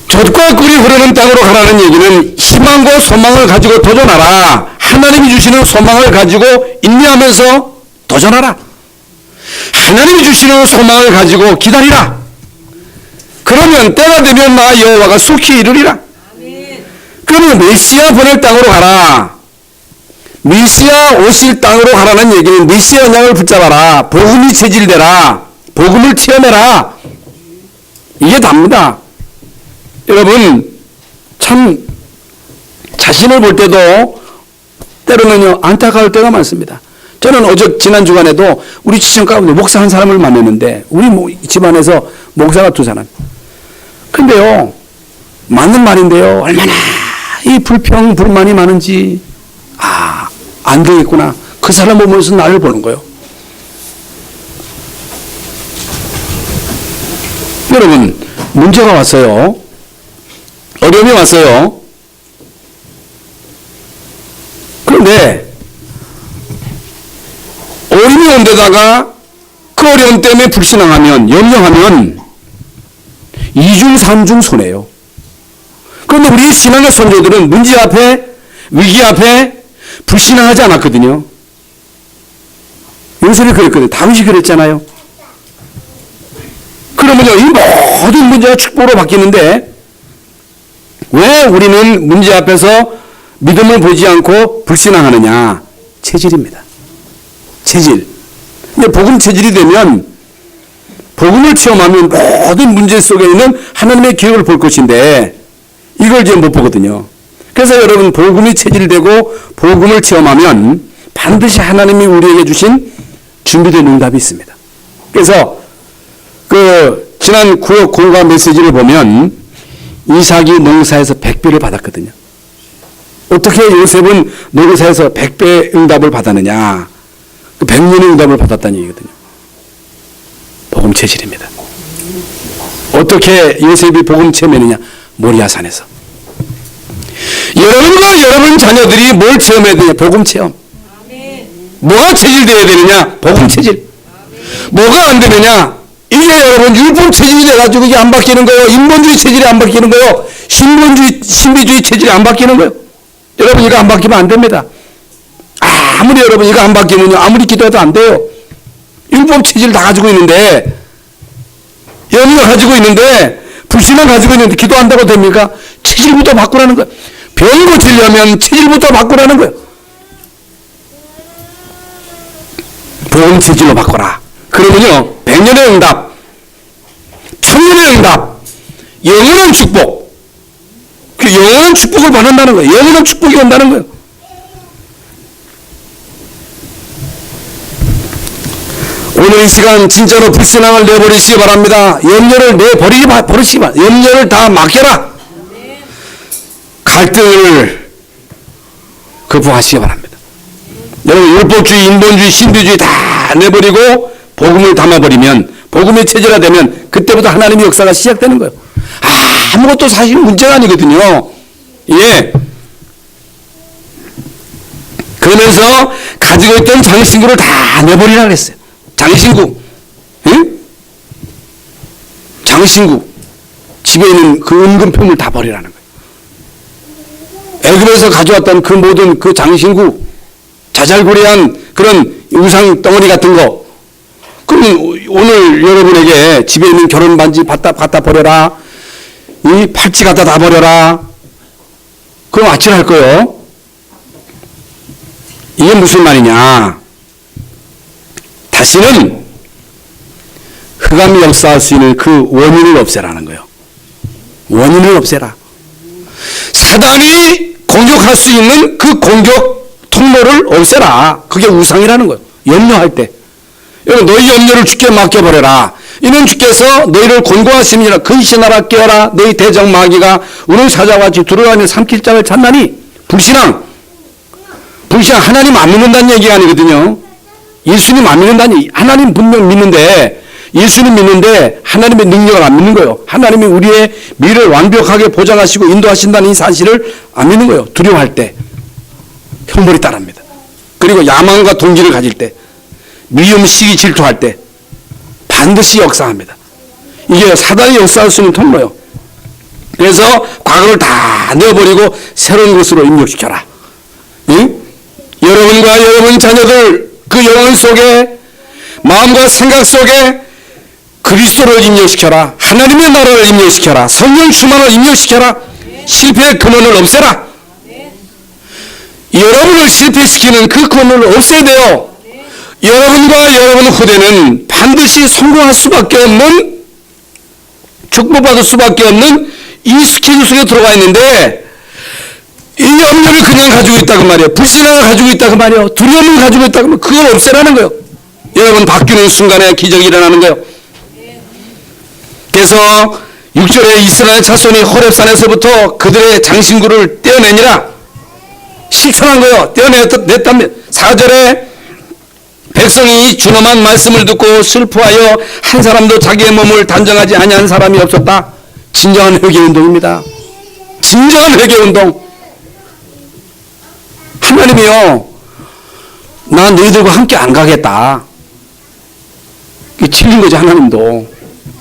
젖과 꿀이 흐르는 땅으로 가라는 얘기는 희망과 소망을 가지고 도전하라. 하나님이 주시는 소망을 가지고 인내하면서 도전하라. 하나님이 주시는 소망을 가지고 기다리라. 그러면 때가 되면 나 여호와가 속히 이루리라. 그러면 메시아 보낼 땅으로 가라. 메시아 오실 땅으로 가라는 얘기는 메시아 언약을 붙잡아라. 복음이 체질되라. 복음을 체험해라. 이게 답니다. 여러분 참 자신을 볼 때도 때로는요 안타까울 때가 많습니다. 저는 지난 주간에도 우리 지청 가운데 목사 한 사람을 만났는데 우리 집안에서 목사가 2사람. 근데요 맞는 말인데요 얼마나 이 불평불만이 많은지 안 되겠구나. 그 사람 보면서 나를 보는 거예요. 여러분 문제가 왔어요. 어려움이 왔어요. 그런데 어려움이 온 데다가 그 어려움 때문에 불신앙하면 염려하면 2중 3중 손해요. 그런데 우리 신앙의 선조들은 문제 앞에 위기 앞에 불신앙하지 않았거든요. 요셉이 그랬거든요. 다윗이 그랬잖아요. 그러면요 이 모든 문제가 축복으로 바뀌는데 왜 우리는 문제 앞에서 믿음을 보지 않고 불신앙하느냐? 체질입니다. 체질. 근데 복음 체질이 되면 복음을 체험하면 모든 문제 속에 있는 하나님의 기억을 볼 것인데 이걸 이제 못 보거든요. 그래서 여러분 복음이 체질되고 복음을 체험하면 반드시 하나님이 우리에게 주신 준비된 응답이 있습니다. 그래서 지난 구역 공과 메시지를 보면 이삭이 농사에서 100배를 받았거든요. 어떻게 요셉은 농사에서 100배 응답을 받았느냐? 100년의 응답을 받았다는 얘기거든요. 복음 체질입니다. 어떻게 요셉이 복음 체험했느냐? 모리아산에서. 여러분과 여러분 자녀들이 뭘 체험해야 되냐? 복음 체험. 뭐가 체질되어야 되느냐? 복음 체질. 뭐가 안 되느냐? 이게 여러분 율법 체질이 돼가지고 이게 안 바뀌는 거예요. 인본주의 체질이 안 바뀌는 거예요. 신비주의 체질이 안 바뀌는 거예요. 여러분 이거 안 바뀌면 안 됩니다. 아무리 여러분 이거 안 바뀌면요 아무리 기도해도 안 돼요. 율법 체질 다 가지고 있는데 염려 가지고 있는데 불신앙 가지고 있는데 기도한다고 됩니까? 체질부터 바꾸라는 거예요. 병 고치려면 체질부터 바꾸라는 거예요. 복음 체질로 바꿔라. 그러면요 100년의 응답, 1000년의 응답, 영원한 축복, 그 영원한 축복을 받는다는 거예요. 영원한 축복이 온다는 거예요. 오늘 이 시간 진짜로 불신앙을 내버리시기 바랍니다. 염려를 내버리시기 바랍니다. 염려를 다 맡겨라. 갈등을 극복하시기 바랍니다. 여러분 율법주의, 인본주의, 신비주의 다 내버리고 복음을 담아버리면 복음의 체질화되면 그때부터 하나님의 역사가 시작되는 거예요. 아무것도 사실 문제가 아니거든요. 예. 그러면서 가지고 있던 장신구를 다 내버리라 그랬어요. 장신구. 응? 장신구. 집에 있는 그 은금품을 다 버리라는 거예요. 애굽에서 가져왔던 그 모든 그 장신구, 자잘구레한 그런 우상 덩어리 같은 거. 그러면 오늘 여러분에게 집에 있는 결혼 반지 갖다 버려라. 이 팔찌 갖다 다 버려라. 그럼 아찔할 거예요. 이게 무슨 말이냐. 다시는 흑암이 역사할 수 있는 그 원인을 없애라는 거예요. 원인을 없애라. 사단이 공격할 수 있는 그 공격 통로를 없애라. 그게 우상이라는 거예요. 염려할 때. 여러분 너희 염려를 주께 맡겨버려라. 이는 주께서 너희를 곤고하심이라 근신하라 깨어라. 너희 대적 마귀가 우는 사자와 같이 두루다니며 삼킬 자를 찾나니. 불신앙 하나님 안 믿는다는 얘기가 아니거든요. 예수님 안 믿는다니. 하나님 분명 믿는데 예수님 믿는데 하나님의 능력을 안 믿는 거예요. 하나님이 우리의 미래를 완벽하게 보장하시고 인도하신다는 이 사실을 안 믿는 거예요. 두려워할 때, 형벌이 따릅니다. 그리고 야망과 동기를 가질 때, 미움, 시기, 질투할 때 반드시 역사합니다. 이게 사단이 역사할 수 있는 통로예요. 그래서 과거를 다 내어버리고 새로운 것으로 입력시켜라. 응? 여러분과 여러분 자녀들 그 영혼 속에 마음과 생각 속에 그리스도를 입력시켜라. 하나님의 나라를 입력시켜라. 성령 충만을 입력시켜라. 실패의 근원을 없애라. 여러분을 실패시키는 그 근원을 없애야 돼요. 여러분과 여러분 후대는 반드시 성공할 수밖에 없는, 축복받을 수밖에 없는 이 스케줄 속에 들어가 있는데, 이 염려를 그냥 가지고 있다고 말이에요. 불신앙을 가지고 있다고 말이에요. 두려움을 가지고 있다고 말이에요. 그걸 없애라는 거예요. 여러분 바뀌는 순간에 기적이 일어나는 거예요. 그래서 6절에 이스라엘 자손이 호렙산에서부터 그들의 장신구를 떼어내니라 실천한 거예요. 떼어냈다면 4절에 백성이 준엄한 말씀을 듣고 슬퍼하여 한 사람도 자기의 몸을 단정하지 아니한 사람이 없었다. 진정한 회개운동입니다. 진정한 회개운동. 하나님이요, 나 너희들과 함께 안 가겠다. 질린 거지. 하나님도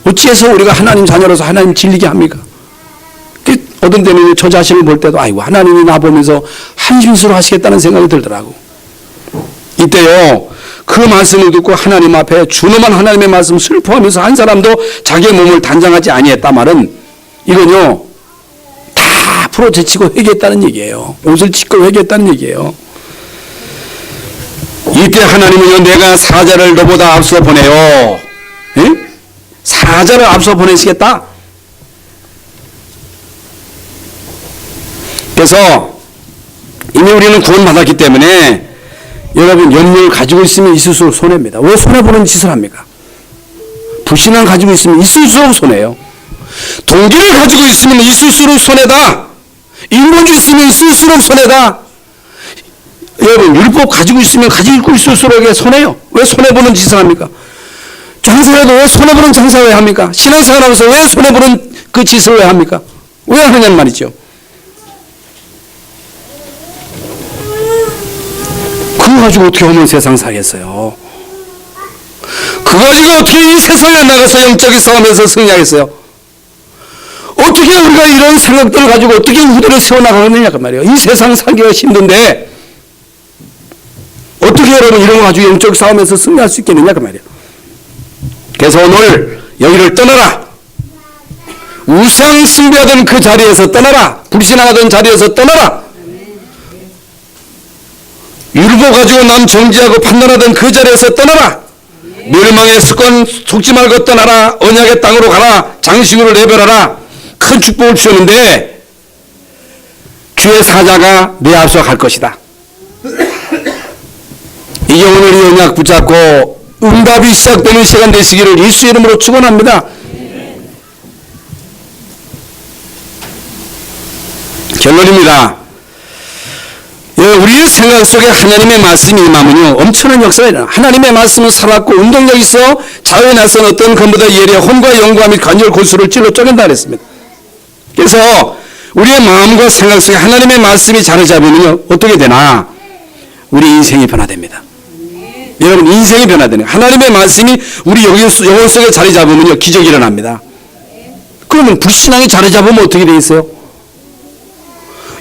어찌해서 우리가 하나님 자녀로서 하나님 질리게 합니까? 어떤 때는 저 자신을 볼 때도 아이고 하나님이 나 보면서 한심스러워 하시겠다는 생각이 들더라고. 이때요 그 말씀을 듣고 하나님 앞에 준엄한 하나님의 말씀 슬퍼하면서 한 사람도 자기의 몸을 단장하지 아니했다 말은 이건요 다 풀어제치고 회개했다는 얘기예요. 옷을 찢고 회개했다는 얘기예요. 이때 하나님은요 내가 사자를 너보다 앞서 보내요. 응? 사자를 앞서 보내시겠다. 그래서 이미 우리는 구원받았기 때문에 여러분 염려를 가지고 있으면 있을수록 손해입니다. 왜 손해보는 짓을 합니까? 불신앙 가지고 있으면 있을수록 손해요. 동기를 가지고 있으면 있을수록 손해다. 인본주의 있으면 있을수록 손해다. 여러분 율법 가지고 있으면 가지고 있을수록 손해요. 왜 손해보는 짓을 합니까? 장사해도 왜 손해보는 장사 왜 합니까? 신앙생활하면서 왜 손해보는 그 짓을 왜 합니까? 왜 하느냐는 말이죠. 그거 가지고 어떻게 오늘 세상 살겠어요? 그거 가지고 어떻게 이 세상에 나가서 영적인 싸움에서 승리하겠어요? 어떻게 우리가 이런 생각들을 가지고 어떻게 후대를 세워나가느냐 그 말이에요. 이 세상 살기가 힘든데 어떻게 여러분 이런 거 가지고 영적 싸움에서 승리할 수 있겠느냐 그 말이에요. 그래서 오늘 여기를 떠나라. 우상 숭배하던 그 자리에서 떠나라. 불신하던 자리에서 떠나라. 율법 가지고 남 정지하고 판단하던 그 자리에서 떠나라. 멸망의 습관 속지 말고 떠나라. 언약의 땅으로 가라. 장식으로 내버려라. 큰 축복을 주었는데 주의 사자가 내 앞서 갈 것이다. 이게 오늘 이 언약 붙잡고 응답이 시작되는 시간 되시기를 예수의 이름으로 축원합니다. 결론입니다. 우리의 생각 속에 하나님의 말씀이 임하면요 엄청난 역사가 일어나. 하나님의 말씀은 살았고 운동력 있어 자유에 나선 어떤 것보다 예리한 혼과 영과 및 관절 골수를 찔러 쪼갠다 그랬습니다. 그래서 우리의 마음과 생각 속에 하나님의 말씀이 자리 잡으면요 어떻게 되나? 우리 인생이 변화됩니다. 여러분 인생이 변화되는 하나님의 말씀이 우리 영혼 속에 자리 잡으면요 기적이 일어납니다. 그러면 불신앙이 자리 잡으면 어떻게 되겠어요?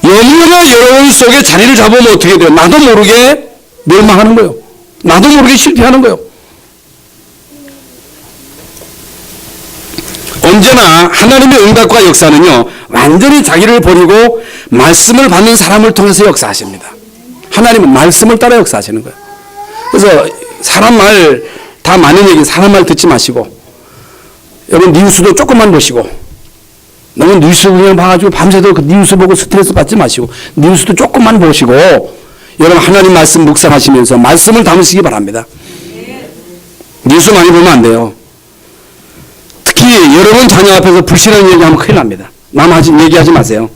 염려가 여러분 속에 자리를 잡으면 어떻게 돼요? 나도 모르게 멸망하는 거예요. 나도 모르게 실패하는 거예요. 언제나 하나님의 응답과 역사는요 완전히 자기를 버리고 말씀을 받는 사람을 통해서 역사하십니다. 하나님은 말씀을 따라 역사하시는 거예요. 그래서 사람 말 다 많은 얘기 사람 말 듣지 마시고 여러분 뉴스도 조금만 보시고 너무 뉴스 그냥 봐가지고 밤새도록 그 뉴스 보고 스트레스 받지 마시고 뉴스도 조금만 보시고 여러분 하나님 말씀 묵상하시면서 말씀을 담으시기 바랍니다. 뉴스 많이 보면 안 돼요. 특히 여러분 자녀 앞에서 불신한 얘기하면 큰일 납니다. 얘기하지 마세요.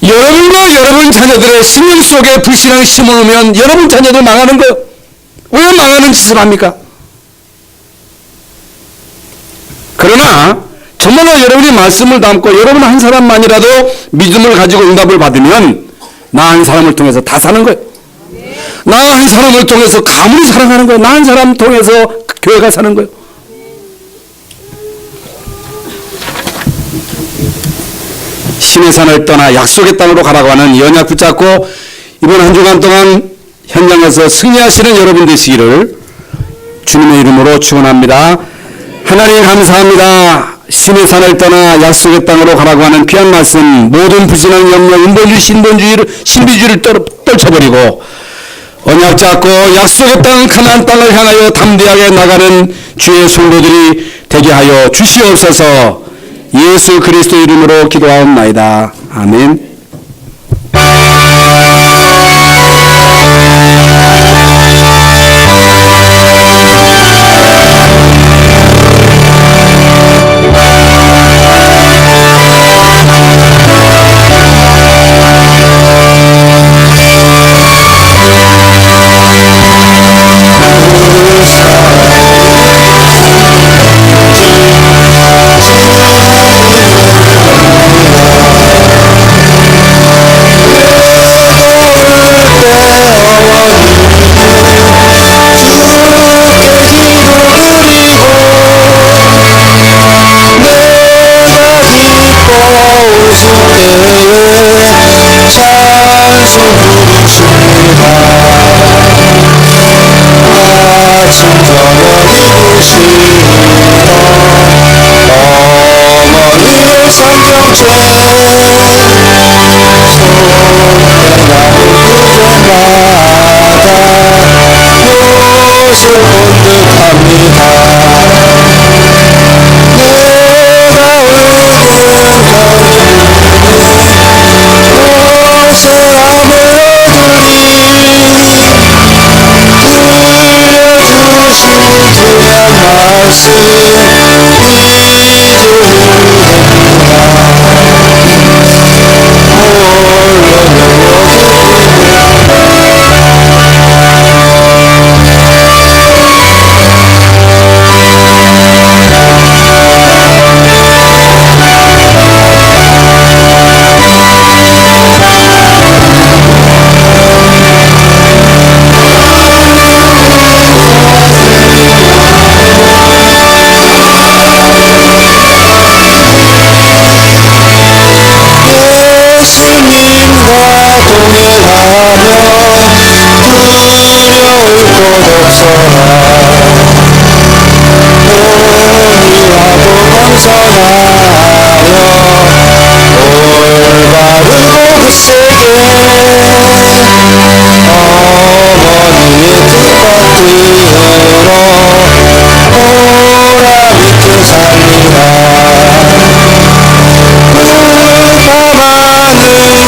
여러분과 여러분 자녀들의 심령 속에 불신앙을 심으면 여러분 자녀들 망하는 거예요. 왜 망하는 짓을 합니까? 그러나 정말로 여러분이 말씀을 담고 여러분 한 사람만이라도 믿음을 가지고 응답을 받으면 나 한 사람을 통해서 다 사는 거예요. 나 한 사람을 통해서 가문이 살아가는 거예요. 나 한 사람 통해서 교회가 사는 거예요. 신의 산을 떠나 약속의 땅으로 가라고 하는 이 언약 붙잡고 이번 한 주간 동안 현장에서 승리하시는 여러분 되시기를 주님의 이름으로 축원합니다. 하나님 감사합니다. 신의 산을 떠나 약속의 땅으로 가라고 하는 귀한 말씀, 모든 불신앙 염려, 인본주의, 신본주의를, 신비주의를 떨쳐버리고 언약 잡고 약속의 땅, 가나안 땅을 향하여 담대하게 나가는 주의 성도들이 되게 하여 주시옵소서. 예수 그리스도 이름으로 기도하옵나이다. 아멘.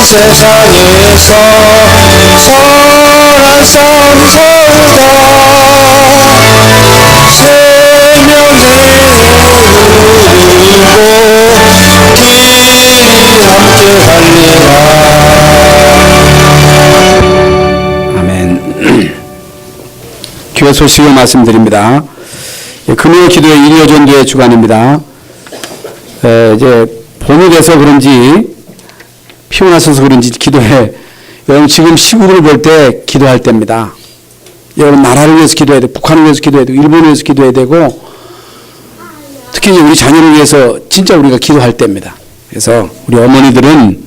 세상에서 선한 삶 살다 생명을 누리고 길이 함께 달리라. 아멘. 교회 소식을 말씀드립니다. 금요 기도의 일요전도의 주간입니다. 이제 봄이 돼서 그런지 피곤하셔서 그런지 기도해. 여러분 지금 시국을 볼 때 기도할 때입니다. 여러분 나라를 위해서 기도해야 되고, 북한을 위해서 기도해야 되고, 일본을 위해서 기도해야 되고, 특히 우리 자녀를 위해서 진짜 우리가 기도할 때입니다. 그래서 우리 어머니들은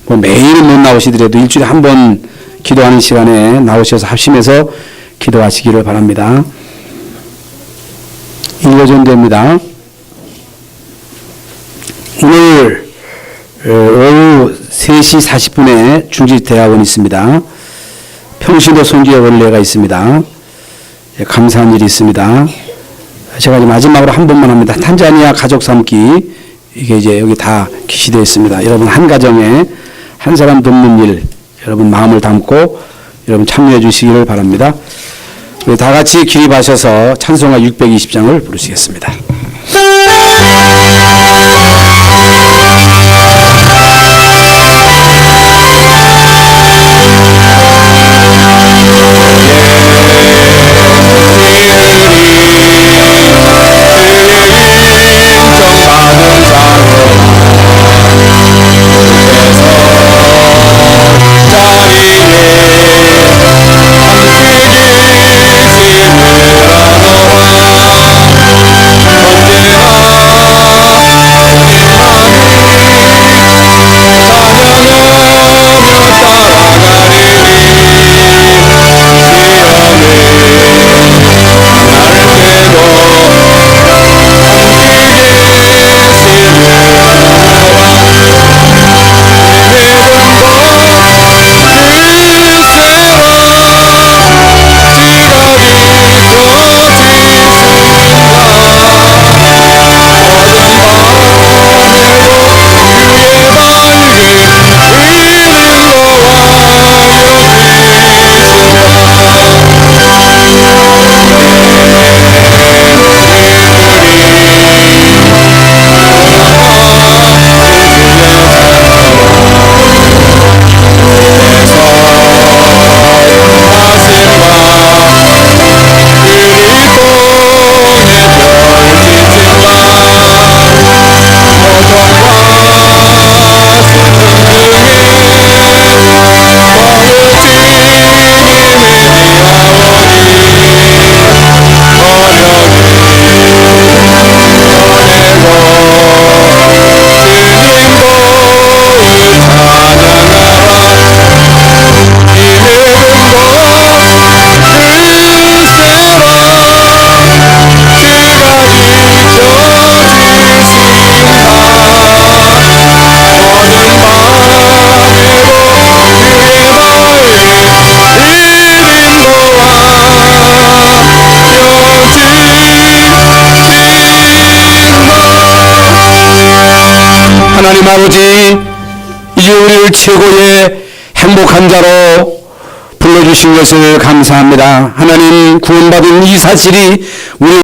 뭐 매일은 못 나오시더라도 일주일에 한 번 기도하는 시간에 나오셔서 합심해서 기도하시기를 바랍니다. 일요전도입니다. 오늘 오후 3시 40분에 중지대학원이 있습니다. 평신도 선교의 원례가 있습니다. 감사한 일이 있습니다. 제가 이제 마지막으로 한 번만 합니다. 탄자니아 가족 삼기, 이게 이제 여기 다 기시되어 있습니다. 여러분 한 가정에 한 사람 돕는 일, 여러분 마음을 담고 여러분 참여해 주시기를 바랍니다. 우리 다 같이 기립하셔서 찬송가 620장을 부르시겠습니다. 언제나 하나님 아버지, 이제 우리를 최고의 행복한 자로 불러주신 것을 감사합니다. 하나님, 구원받은 이 사실이 우리